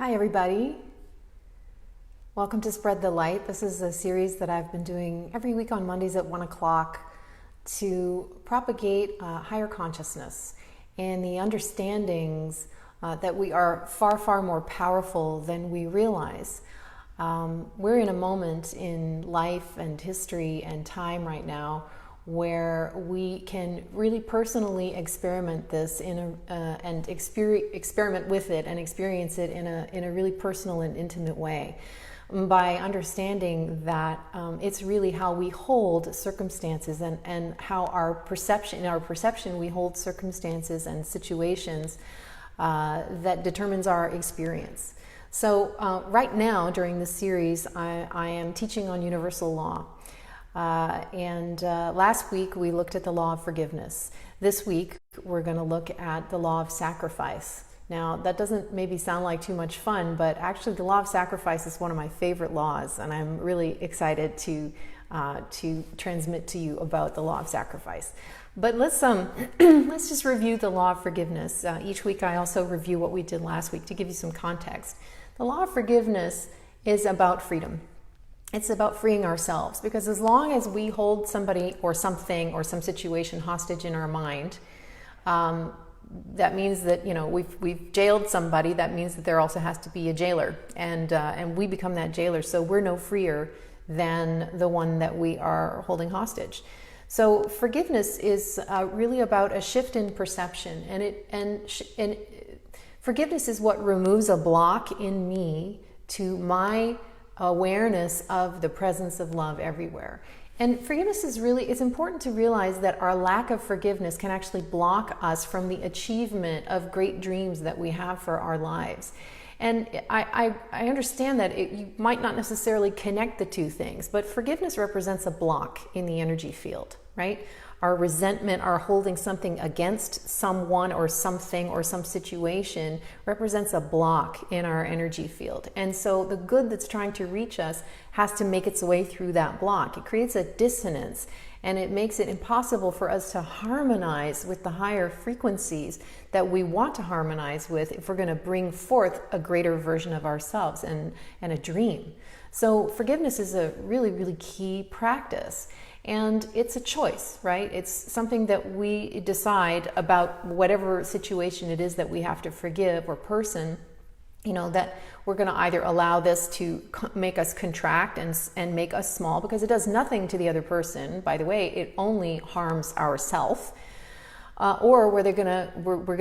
Hi everybody, welcome to Spread the Light. This is a series that I've been doing every week on Mondays at 1 o'clock to propagate higher consciousness and the understandings that we are far, far more powerful than we realize. We're in a moment in life and history and time right now where we can really personally experiment this experiment with it and experience it in a really personal and intimate way by understanding that it's really how we hold circumstances and how in our perception we hold circumstances and situations that determines our experience. So right now during this series I am teaching on universal law. Last week we looked at the law of forgiveness. This week we're going to look at the law of sacrifice. Now that doesn't maybe sound like too much fun, but actually the law of sacrifice is one of my favorite laws, and I'm really excited to transmit to you about the law of sacrifice. But let's just review the law of forgiveness. Each week I also review what we did last week to give you some context. The law of forgiveness is about freedom. It's about freeing ourselves, because as long as we hold somebody or something or some situation hostage in our mind, that means that we've jailed somebody. That means that there also has to be a jailer, and we become that jailer. So we're no freer than the one that we are holding hostage. So forgiveness is really about a shift in perception, and forgiveness is what removes a block in me to my awareness of the presence of love everywhere. And forgiveness is it's important to realize that our lack of forgiveness can actually block us from the achievement of great dreams that we have for our lives. And I understand that you might not necessarily connect the two things, but forgiveness represents a block in the energy field, right? Our resentment, our holding something against someone or something or some situation represents a block in our energy field. And so the good that's trying to reach us has to make its way through that block. It creates a dissonance, and it makes it impossible for us to harmonize with the higher frequencies that we want to harmonize with if we're going to bring forth a greater version of ourselves and a dream. So forgiveness is a really, really key practice. And it's a choice, right? It's something that we decide about whatever situation it is that we have to forgive or person, that we're going to either allow this to make us contract and make us small, because it does nothing to the other person. By the way, it only harms ourselves. Or we're going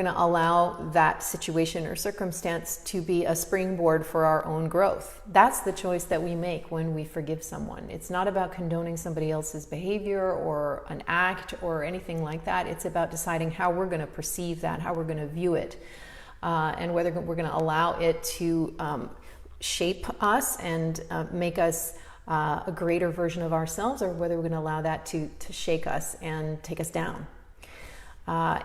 to allow that situation or circumstance to be a springboard for our own growth. That's the choice that we make when we forgive someone. It's not about condoning somebody else's behavior or an act or anything like that. It's about deciding how we're going to perceive that, how we're going to view it, and whether we're going to allow it to shape us and make us a greater version of ourselves, or whether we're going to allow that to shake us and take us down.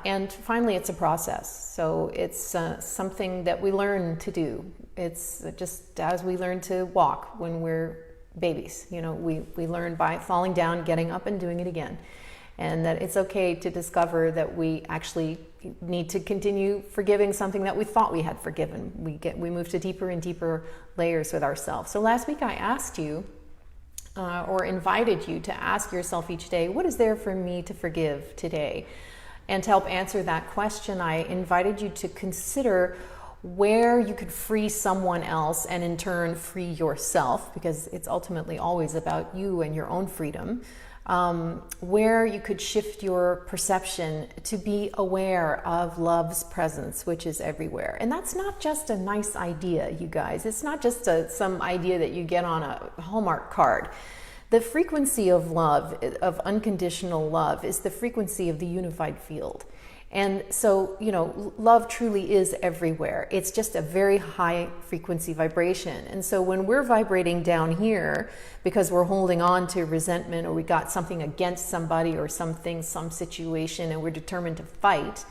And finally, it's a process. So it's something that we learn to do. It's just as we learn to walk when we're babies. We learn by falling down, getting up, and doing it again. And that it's okay to discover that we actually need to continue forgiving something that we thought we had forgiven. We move to deeper and deeper layers with ourselves. So last week I asked you, or invited you to ask yourself each day, what is there for me to forgive today? And to help answer that question, I invited you to consider where you could free someone else and in turn free yourself, because it's ultimately always about you and your own freedom, where you could shift your perception to be aware of love's presence, which is everywhere. And that's not just a nice idea, you guys. It's not just some idea that you get on a Hallmark card. The frequency of love, of unconditional love, is the frequency of the unified field. And so, love truly is everywhere. It's just a very high frequency vibration. And so when we're vibrating down here because we're holding on to resentment, or we got something against somebody or something, some situation, and we're determined to fight,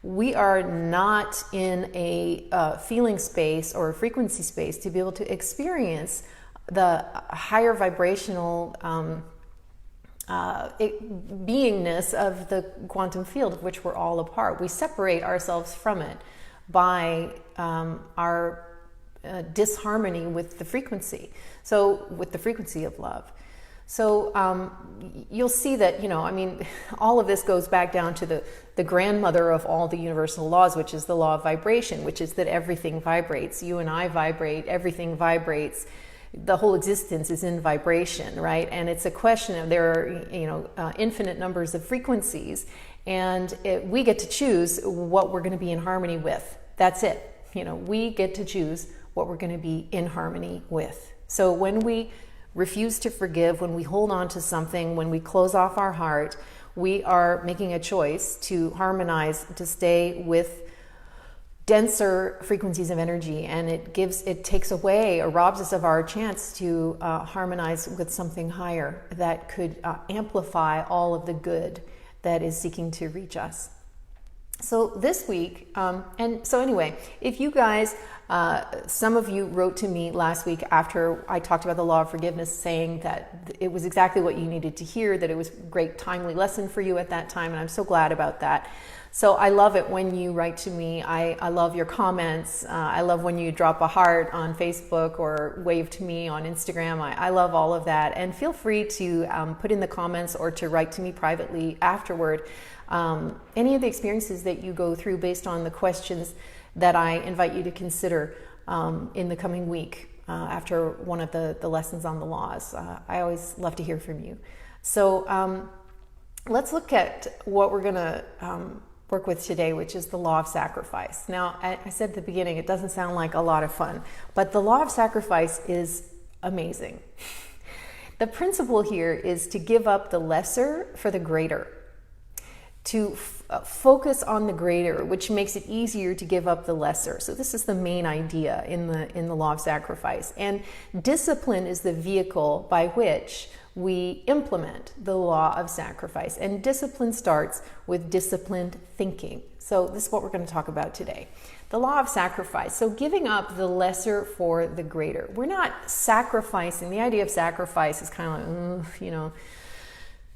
we are not in a feeling space or a frequency space to be able to experience the higher vibrational beingness of the quantum field of which we're all a part. We separate ourselves from it by our disharmony with the frequency. So with the frequency of love. So you'll see that, all of this goes back down to the grandmother of all the universal laws, which is the law of vibration, which is that everything vibrates. You and I vibrate, everything vibrates. The whole existence is in vibration, right? And it's a question of there are, infinite numbers of frequencies, and we get to choose what we're going to be in harmony with. That's it. We get to choose what we're going to be in harmony with. So when we refuse to forgive, when we hold on to something, when we close off our heart, we are making a choice to harmonize, to stay with denser frequencies of energy, and it takes away or robs us of our chance to harmonize with something higher that could amplify all of the good that is seeking to reach us. So this week, anyway, if you guys, some of you wrote to me last week after I talked about the law of forgiveness, saying that it was exactly what you needed to hear, that it was a great timely lesson for you at that time, and I'm so glad about that. So I love it when you write to me. I love your comments. I love when you drop a heart on Facebook or wave to me on Instagram. I love all of that. And feel free to put in the comments or to write to me privately afterward any of the experiences that you go through based on the questions that I invite you to consider in the coming week after one of the lessons on the laws. I always love to hear from you. So let's look at what we're going to work with today, which is the law of sacrifice. Now, I said at the beginning, it doesn't sound like a lot of fun, but the law of sacrifice is amazing. The principle here is to give up the lesser for the greater, to focus on the greater, which makes it easier to give up the lesser. So this is the main idea in the law of sacrifice. And discipline is the vehicle by which we implement the law of sacrifice. And discipline starts with disciplined thinking. So this is what we're going to talk about today. The law of sacrifice. So giving up the lesser for the greater. We're not sacrificing. The idea of sacrifice is kind of like,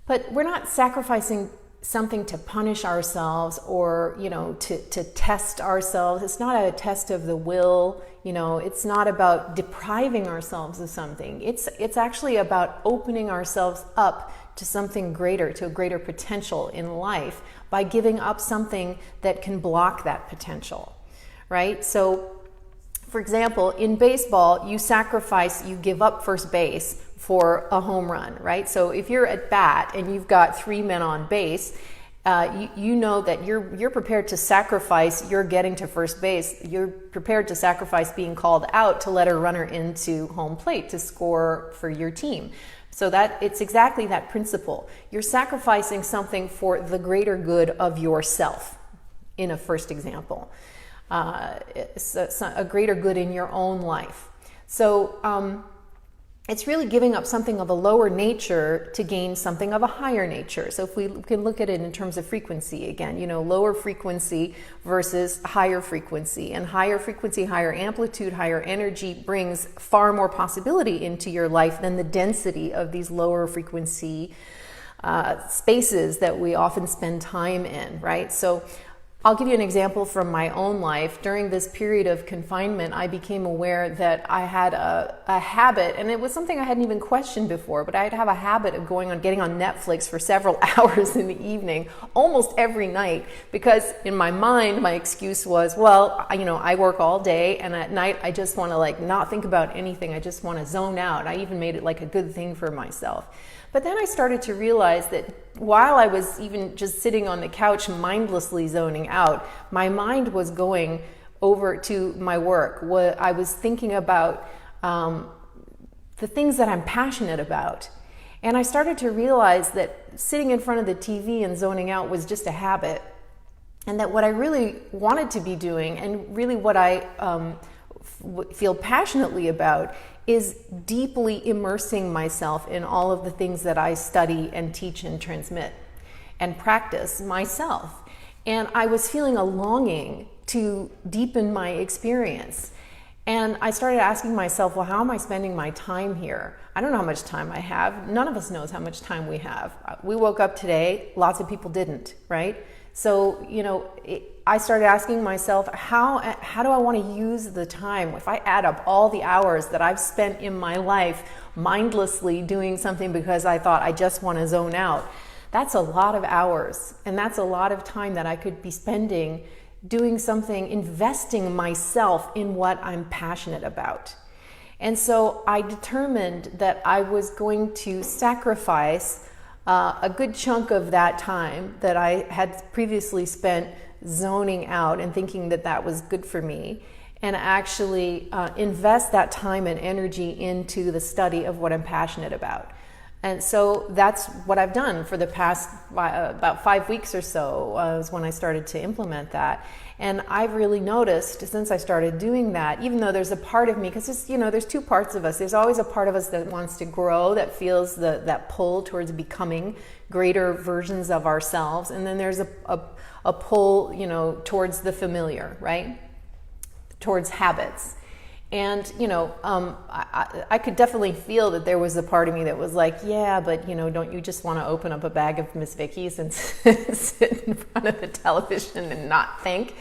but we're not sacrificing something to punish ourselves or, to test ourselves. It's not a test of the will. It's not about depriving ourselves of something. It's actually about opening ourselves up to something greater, to a greater potential in life by giving up something that can block that potential, right? So, for example, in baseball, you give up first base for a home run, right? So if you're at bat and you've got 3 men on base, you know that you're prepared to sacrifice your getting to first base. You're prepared to sacrifice being called out to let a runner into home plate to score for your team. So that it's exactly that principle. You're sacrificing something for the greater good of yourself in a first example. It's a greater good in your own life. So it's really giving up something of a lower nature to gain something of a higher nature. So if we can look at it in terms of frequency again, lower frequency versus higher frequency. And higher frequency, higher amplitude, higher energy brings far more possibility into your life than the density of these lower frequency spaces that we often spend time in, right? So I'll give you an example from my own life. During this period of confinement, I became aware that I had a habit, and it was something I hadn't even questioned before, but I'd have a habit of getting on Netflix for several hours in the evening, almost every night, because in my mind, my excuse was, well, I work all day, and at night, I just want to not think about anything. I just want to zone out. I even made it like a good thing for myself. But then I started to realize that while I was even just sitting on the couch mindlessly zoning out, my mind was going over to my work. I was thinking about the things that I'm passionate about. And I started to realize that sitting in front of the TV and zoning out was just a habit. And that what I really wanted to be doing, and really what I feel passionately about, is deeply immersing myself in all of the things that I study and teach and transmit and practice myself. And I was feeling a longing to deepen my experience. And I started asking myself, well, how am I spending my time here? I don't know how much time I have. None of us knows how much time we have. We woke up today, lots of people didn't, right? So, I started asking myself, how do I want to use the time? If I add up all the hours that I've spent in my life mindlessly doing something because I thought I just want to zone out, that's a lot of hours. And that's a lot of time that I could be spending doing something, investing myself in what I'm passionate about. And so I determined that I was going to sacrifice a good chunk of that time that I had previously spent zoning out and thinking that that was good for me, and actually invest that time and energy into the study of what I'm passionate about. And so that's what I've done for the past about 5 weeks or so, was when I started to implement that. And I've really noticed since I started doing that, even though there's a part of me, because there's two parts of us. There's always a part of us that wants to grow, that feels that pull towards becoming greater versions of ourselves. And then there's a pull, towards the familiar, right? Towards habits. And, I could definitely feel that there was a part of me that was like, yeah, but, don't you just want to open up a bag of Miss Vicky's and sit in front of the television and not think?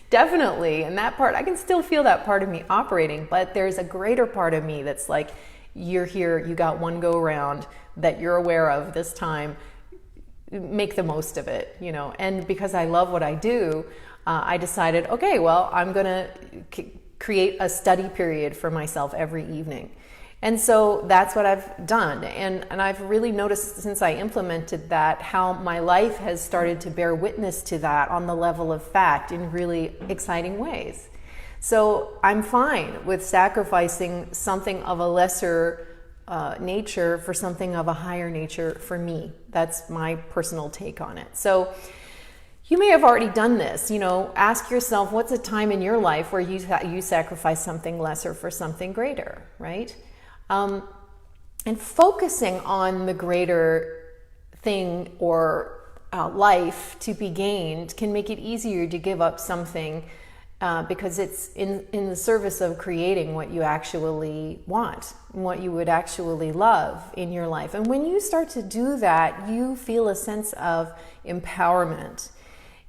Definitely. And that part, I can still feel that part of me operating, but there's a greater part of me that's like, you're here, you got one go around that you're aware of this time, make the most of it, And because I love what I do, I decided, okay, well, I'm going to create a study period for myself every evening. And so that's what I've done. And I've really noticed since I implemented that how my life has started to bear witness to that on the level of fact in really exciting ways. So I'm fine with sacrificing something of a lesser nature for something of a higher nature for me. That's my personal take on it. So you may have already done this. Ask yourself, what's a time in your life where you sacrifice something lesser for something greater, right? And focusing on the greater thing or life to be gained can make it easier to give up something because it's in the service of creating what you actually want and what you would actually love in your life. And when you start to do that, you feel a sense of empowerment.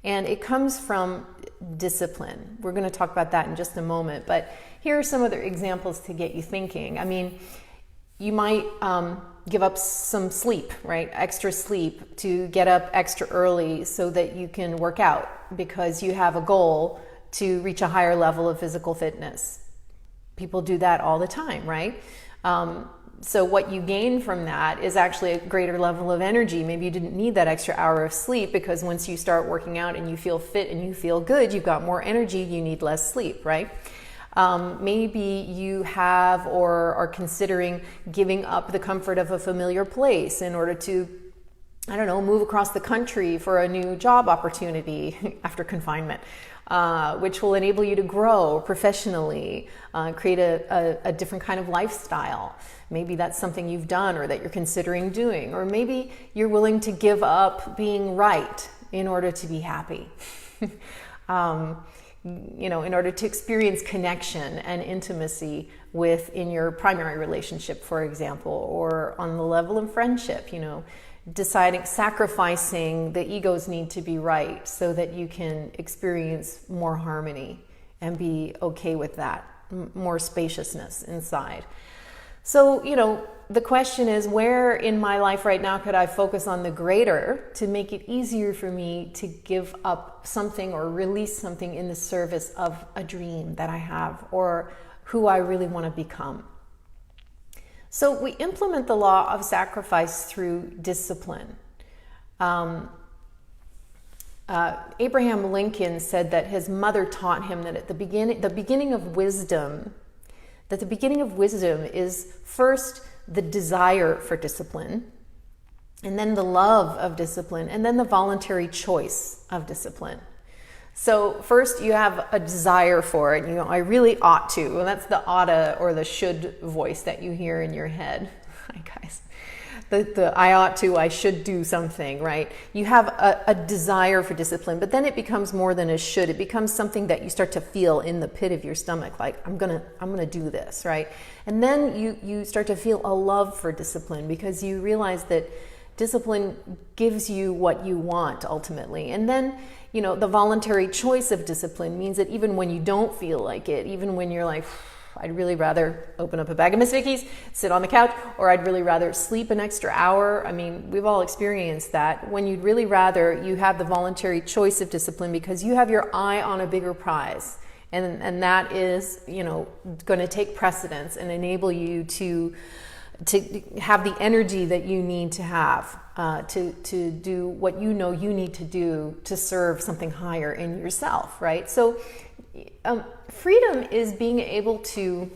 And it comes from discipline. We're going to talk about that in just a moment. But here are some other examples to get you thinking. I mean, you might give up some sleep, right? Extra sleep to get up extra early so that you can work out because you have a goal to reach a higher level of physical fitness. People do that all the time, right? So what you gain from that is actually a greater level of energy. Maybe you didn't need that extra hour of sleep because once you start working out and you feel fit and you feel good, you've got more energy, you need less sleep, right? Maybe you have or are considering giving up the comfort of a familiar place in order to, move across the country for a new job opportunity after confinement, which will enable you to grow professionally, create a different kind of lifestyle. Maybe that's something you've done or that you're considering doing. Or maybe you're willing to give up being right in order to be happy. In order to experience connection and intimacy in your primary relationship, for example, or on the level of friendship, sacrificing the ego's need to be right so that you can experience more harmony and be okay with that, more spaciousness inside. So, the question is, where in my life right now could I focus on the greater to make it easier for me to give up something or release something in the service of a dream that I have or who I really want to become? So we implement the law of sacrifice through discipline. Abraham Lincoln said that his mother taught him that the beginning of wisdom is first the desire for discipline, and then the love of discipline, and then the voluntary choice of discipline. So first you have a desire for it. I really ought to. Well, that's the oughta or the should voice that you hear in your head. Hi guys. The I ought to, I should do something, right? You have a desire for discipline, but then it becomes more than a should. It becomes something that you start to feel in the pit of your stomach, like I'm gonna do this, right? And then you start to feel a love for discipline because you realize that Discipline gives you what you want ultimately. And then, the voluntary choice of discipline means that even when you don't feel like it, even when you're like, I'd really rather open up a bag of Miss Vicky's, sit on the couch, or I'd really rather sleep an extra hour. I mean, we've all experienced that. When you'd really rather, you have the voluntary choice of discipline because you have your eye on a bigger prize. And that is, going to take precedence and enable you to have the energy that you need to have to do what you need to do to serve something higher in yourself, right? So freedom is being able to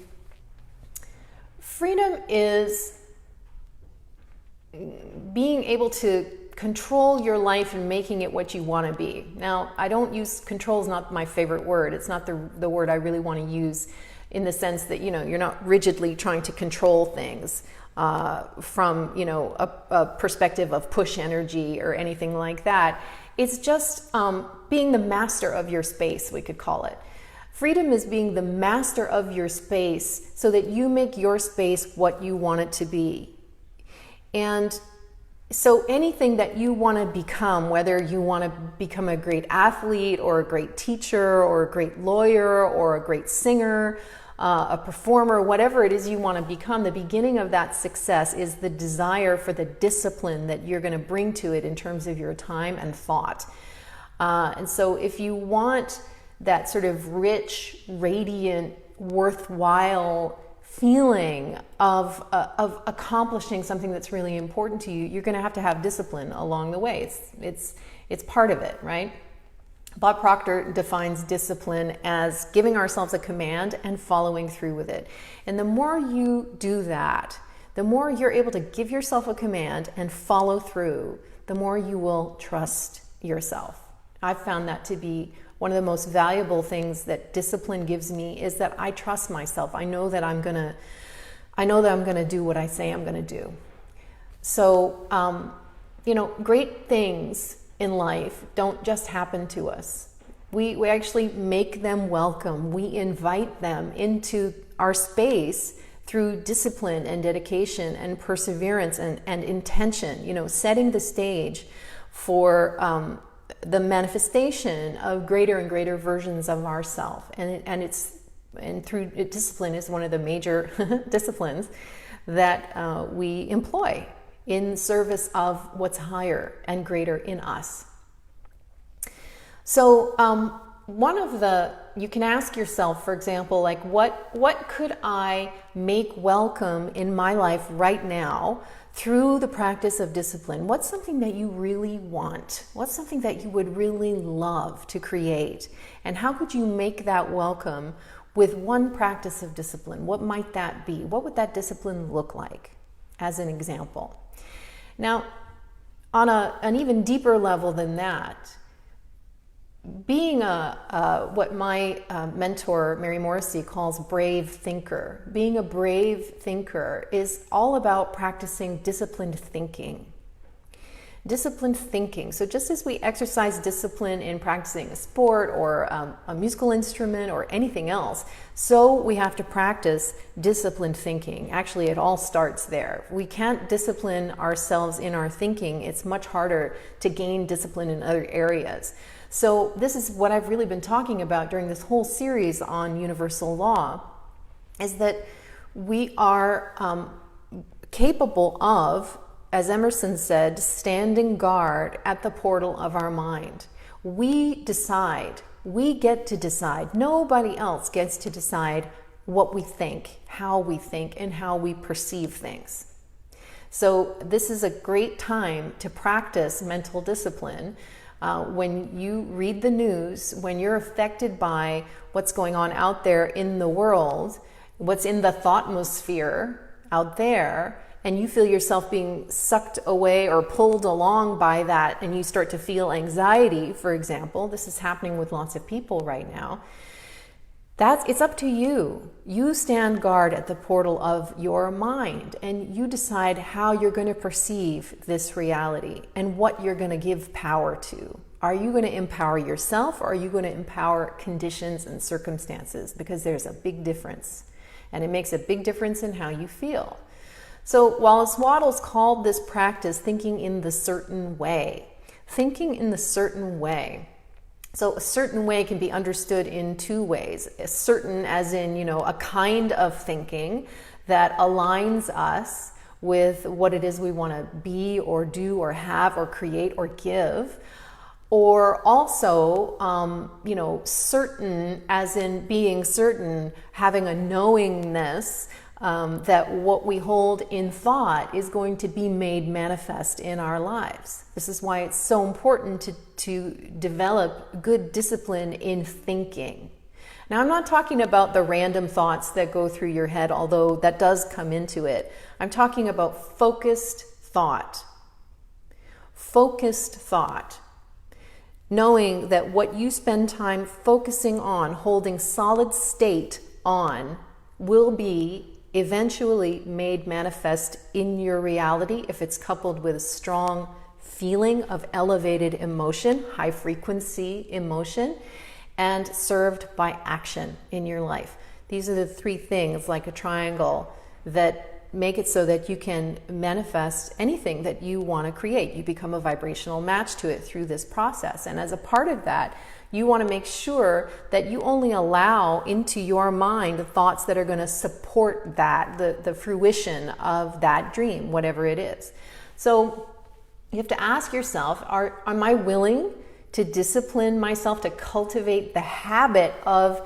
control your life and making it what you want to be. Now, I don't use control is not my favorite word. It's not the word I really want to use in the sense that, you're not rigidly trying to control things from, a perspective of push energy or anything like that. It's just being the master of your space, we could call it. Freedom is being the master of your space so that you make your space what you want it to be. And so anything that you want to become, whether you want to become a great athlete or a great teacher or a great lawyer or a great singer, a performer, whatever it is you want to become, the beginning of that success is the desire for the discipline that you're going to bring to it in terms of your time and thought. And so if you want that sort of rich, radiant, worthwhile feeling of accomplishing something that's really important to you, you're going to have discipline along the way. It's part of it, right? Bob Proctor defines discipline as giving ourselves a command and following through with it. And the more you do that, the more you're able to give yourself a command and follow through, the more you will trust yourself. I've found that to be one of the most valuable things that discipline gives me is that I trust myself. I know that I'm gonna do what I say I'm gonna do. So, great things in life don't just happen to us. We actually make them welcome. We invite them into our space through discipline and dedication and perseverance and intention, setting the stage for the manifestation of greater and greater versions of ourself. And through discipline is one of the major disciplines that we employ in service of what's higher and greater in us. So you can ask yourself, for example, like what could I make welcome in my life right now through the practice of discipline? What's something that you really want? What's something that you would really love to create? And how could you make that welcome with one practice of discipline? What might that be? What would that discipline look like, as an example? Now, on an even deeper level than that, being what my mentor, Mary Morrissey, calls brave thinker. Being a brave thinker is all about practicing disciplined thinking. Disciplined thinking. So just as we exercise discipline in practicing a sport or a musical instrument or anything else, so we have to practice disciplined thinking. Actually, it all starts there. We can't discipline ourselves in our thinking. It's much harder to gain discipline in other areas. So this is what I've really been talking about during this whole series on universal law, is that we are capable of, as Emerson said, standing guard at the portal of our mind. We decide. We get to decide. Nobody else gets to decide what we think, and how we perceive things. So this is a great time to practice mental discipline. When you read the news, when you're affected by what's going on out there in the world, what's in the thoughtmosphere out there, and you feel yourself being sucked away or pulled along by that, and you start to feel anxiety, for example, this is happening with lots of people right now, it's up to you. You stand guard at the portal of your mind, and you decide how you're going to perceive this reality and what you're going to give power to. Are you going to empower yourself, or are you going to empower conditions and circumstances? Because there's a big difference, and it makes a big difference in how you feel. So while Swaddles called this practice thinking in the certain way, thinking in the certain way. So a certain way can be understood in two ways. A certain as in, a kind of thinking that aligns us with what it is we want to be or do or have or create or give. Or also, certain as in being certain, having a knowingness that what we hold in thought is going to be made manifest in our lives. This is why it's so important to develop good discipline in thinking. Now, I'm not talking about the random thoughts that go through your head, although that does come into it. I'm talking about focused thought. Focused thought. Knowing that what you spend time focusing on, holding solid state on, will be eventually made manifest in your reality if it's coupled with a strong feeling of elevated emotion, high frequency emotion, and served by action in your life. These are the three things, like a triangle, that make it so that you can manifest anything that you want to create. You become a vibrational match to it through this process. And as a part of that, you want to make sure that you only allow into your mind the thoughts that are going to support that, the fruition of that dream, whatever it is. So you have to ask yourself, am I willing to discipline myself to cultivate the habit of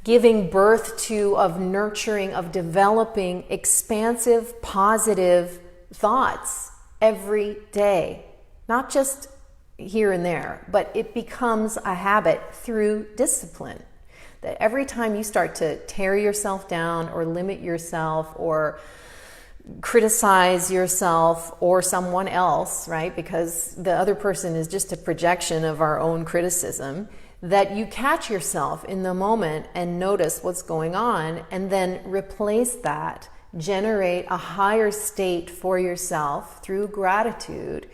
giving birth to, of nurturing, of developing expansive, positive thoughts every day? Not just here and there, but it becomes a habit through discipline. That every time you start to tear yourself down or limit yourself or criticize yourself or someone else, right? Because the other person is just a projection of our own criticism, that you catch yourself in the moment and notice what's going on, and then replace that, generate a higher state for yourself through gratitude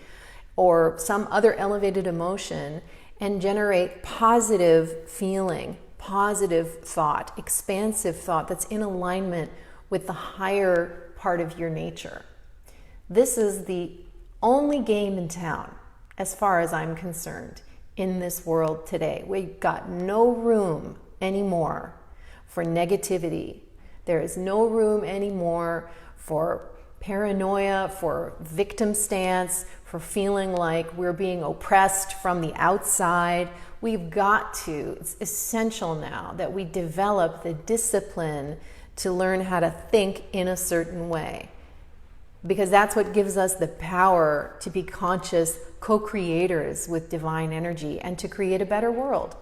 or some other elevated emotion, and generate positive feeling, positive thought, expansive thought that's in alignment with the higher part of your nature. This is the only game in town, as far as I'm concerned, in this world today. We've got no room anymore for negativity. There is no room anymore for paranoia, for victim stance, for feeling like we're being oppressed from the outside. We've got to, it's essential now that we develop the discipline to learn how to think in a certain way, because that's what gives us the power to be conscious co-creators with divine energy and to create a better world.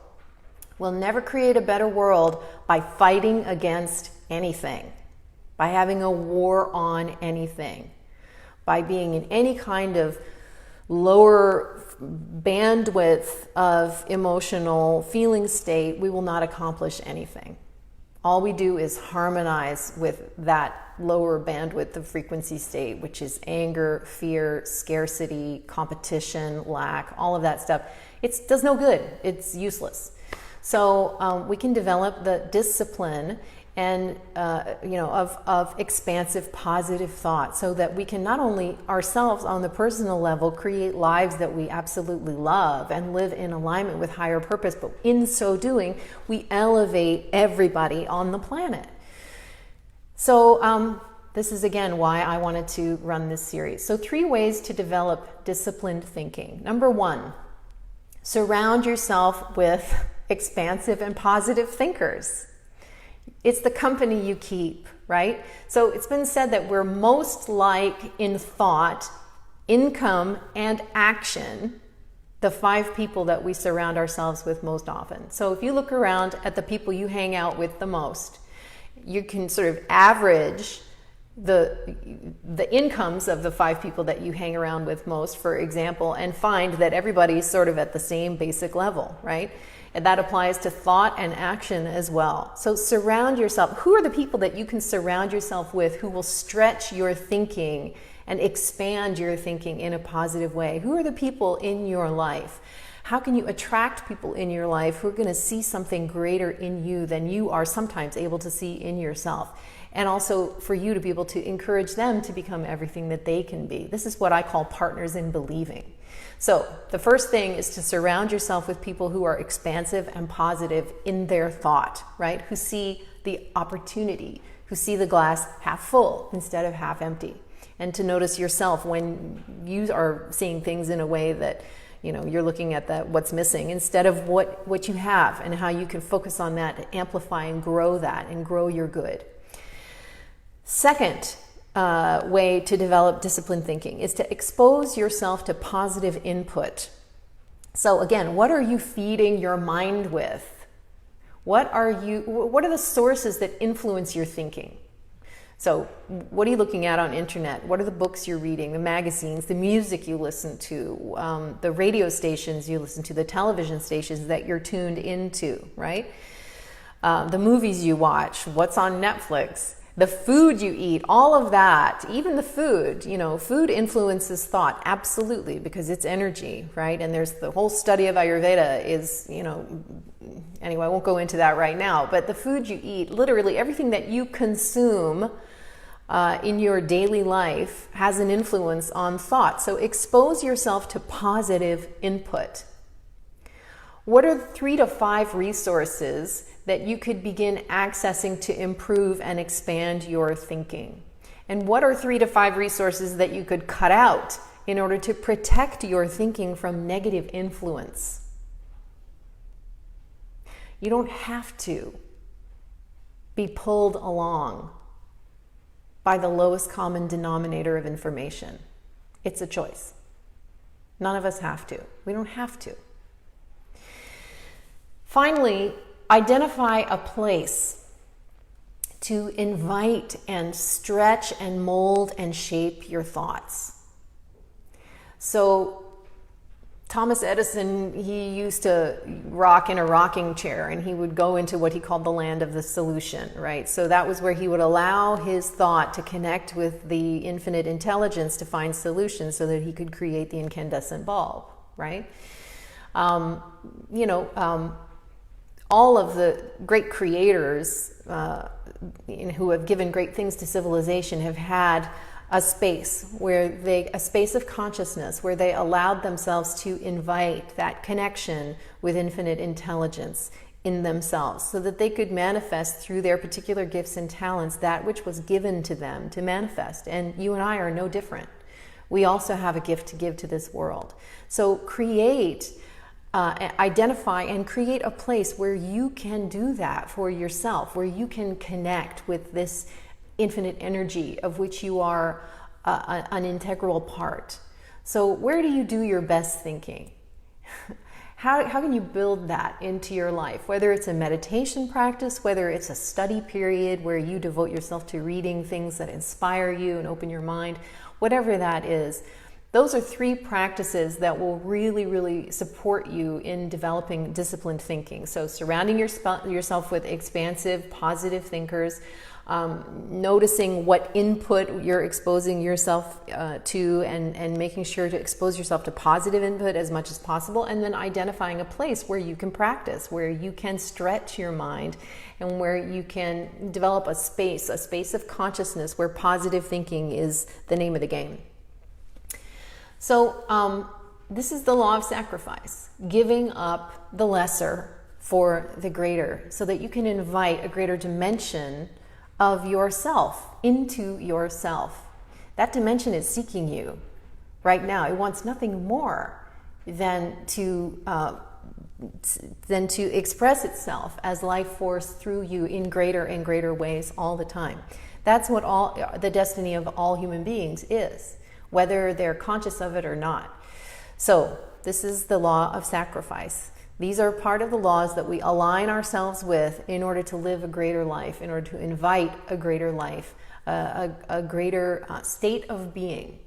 We'll never create a better world by fighting against anything, by having a war on anything, by being in any kind of lower bandwidth of emotional feeling state. We will not accomplish anything. All we do is harmonize with that lower bandwidth of frequency state, which is anger, fear, scarcity, competition, lack, all of that stuff. It does no good. It's useless. So we can develop the discipline and of expansive, positive thought, so that we can not only ourselves on the personal level create lives that we absolutely love and live in alignment with higher purpose, but in so doing, we elevate everybody on the planet. So this is again why I wanted to run this series. So 3 ways to develop disciplined thinking. Number 1, surround yourself with expansive and positive thinkers. It's the company you keep, right? So it's been said that we're most like in thought, income, and action, the 5 people that we surround ourselves with most often. So if you look around at the people you hang out with the most, you can sort of average the incomes of the 5 people that you hang around with most, for example, and find that everybody's sort of at the same basic level, right? And that applies to thought and action as well. So surround yourself. Who are the people that you can surround yourself with who will stretch your thinking and expand your thinking in a positive way? Who are the people in your life? How can you attract people in your life who are going to see something greater in you than you are sometimes able to see in yourself? and also for you to be able to encourage them to become everything that they can be. This is what I call partners in believing. So the first thing is to surround yourself with people who are expansive and positive in their thought, right? Who see the opportunity, who see the glass half full instead of half empty. And to notice yourself when you are seeing things in a way that, you know, you're looking at what's missing instead of what you have, and how you can focus on that to amplify and grow your good. Second way to develop disciplined thinking is to expose yourself to positive input. So again, what are you feeding your mind with? What are the sources that influence your thinking? So what are you looking at on internet? What are the books you're reading, the magazines, the music you listen to, the radio stations you listen to, the television stations that you're tuned into, right? The movies you watch, what's on Netflix, the food you eat, all of that, even the food, you know, food influences thought, absolutely, because it's energy, right? And there's the whole study of Ayurveda is, you know, anyway, I won't go into that right now, but the food you eat, literally everything that you consume in your daily life has an influence on thought. So expose yourself to positive input. What are 3 to 5 resources that you could begin accessing to improve and expand your thinking? And what are 3 to 5 resources that you could cut out in order to protect your thinking from negative influence? You don't have to be pulled along by the lowest common denominator of information. It's a choice. None of us have to. We don't have to. Finally, identify a place to invite and stretch and mold and shape your thoughts. So Thomas Edison, he used to rock in a rocking chair, and he would go into what he called the land of the solution, right? So that was where he would allow his thought to connect with the infinite intelligence to find solutions so that he could create the incandescent bulb, right? All of the great creators who have given great things to civilization have had a space a space of consciousness where they allowed themselves to invite that connection with infinite intelligence in themselves so that they could manifest through their particular gifts and talents that which was given to them to manifest. And you and I are no different. We also have a gift to give to this world. So identify and create a place where you can do that for yourself, where you can connect with this infinite energy of which you are an integral part. So where do you do your best thinking? How can you build that into your life? Whether it's a meditation practice, whether it's a study period where you devote yourself to reading things that inspire you and open your mind, whatever that is. Those are 3 practices that will really, really support you in developing disciplined thinking. So surrounding yourself with expansive, positive thinkers, noticing what input you're exposing yourself to and making sure to expose yourself to positive input as much as possible, and then identifying a place where you can practice, where you can stretch your mind, and where you can develop a space of consciousness where positive thinking is the name of the game. So this is the law of sacrifice, giving up the lesser for the greater, so that you can invite a greater dimension of yourself into yourself. That dimension is seeking you right now. It wants nothing more than to express itself as life force through you in greater and greater ways all the time. That's what the destiny of all human beings is, whether they're conscious of it or not. So this is the law of sacrifice. These are part of the laws that we align ourselves with in order to live a greater life, in order to invite a greater life, a greater state of being.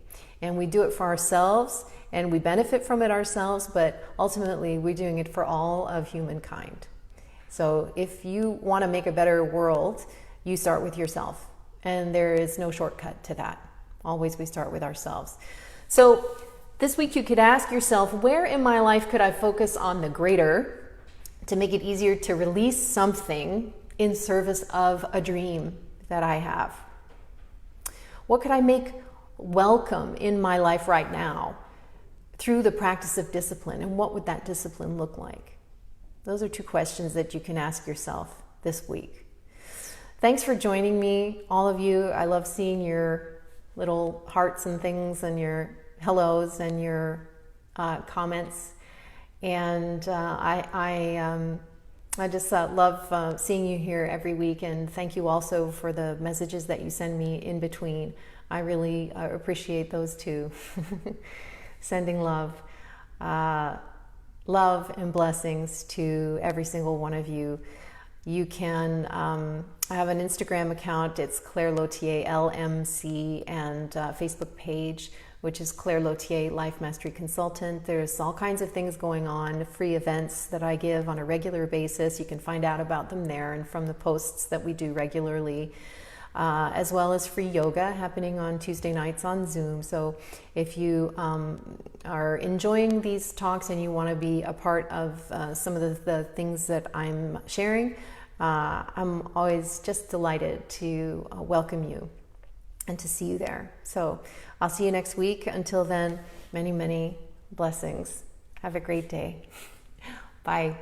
And we do it for ourselves, and we benefit from it ourselves, but ultimately we're doing it for all of humankind. So if you want to make a better world, you start with yourself. And there is no shortcut to that. Always we start with ourselves. So this week you could ask yourself, where in my life could I focus on the greater to make it easier to release something in service of a dream, that I have? What could I make welcome in my life right now through the practice of discipline? And what would that discipline look like? Those are 2 questions that you can ask yourself this week. Thanks for joining me, all of you. I love seeing your little hearts and things and your hellos and your comments. And I just love seeing you here every week. And thank you also for the messages that you send me in between. I really appreciate those too. Sending love. Love and blessings to every single one of you. You can, I have an Instagram account, it's Claire Lautier, LMC, and Facebook page, which is Claire Lautier, Life Mastery Consultant. There's all kinds of things going on, free events that I give on a regular basis. You can find out about them there and from the posts that we do regularly, as well as free yoga happening on Tuesday nights on Zoom. So if you are enjoying these talks and you want to be a part of some of the things that I'm sharing, I'm always just delighted to welcome you and to see you there. So I'll see you next week. Until then, many, many blessings. Have a great day. Bye.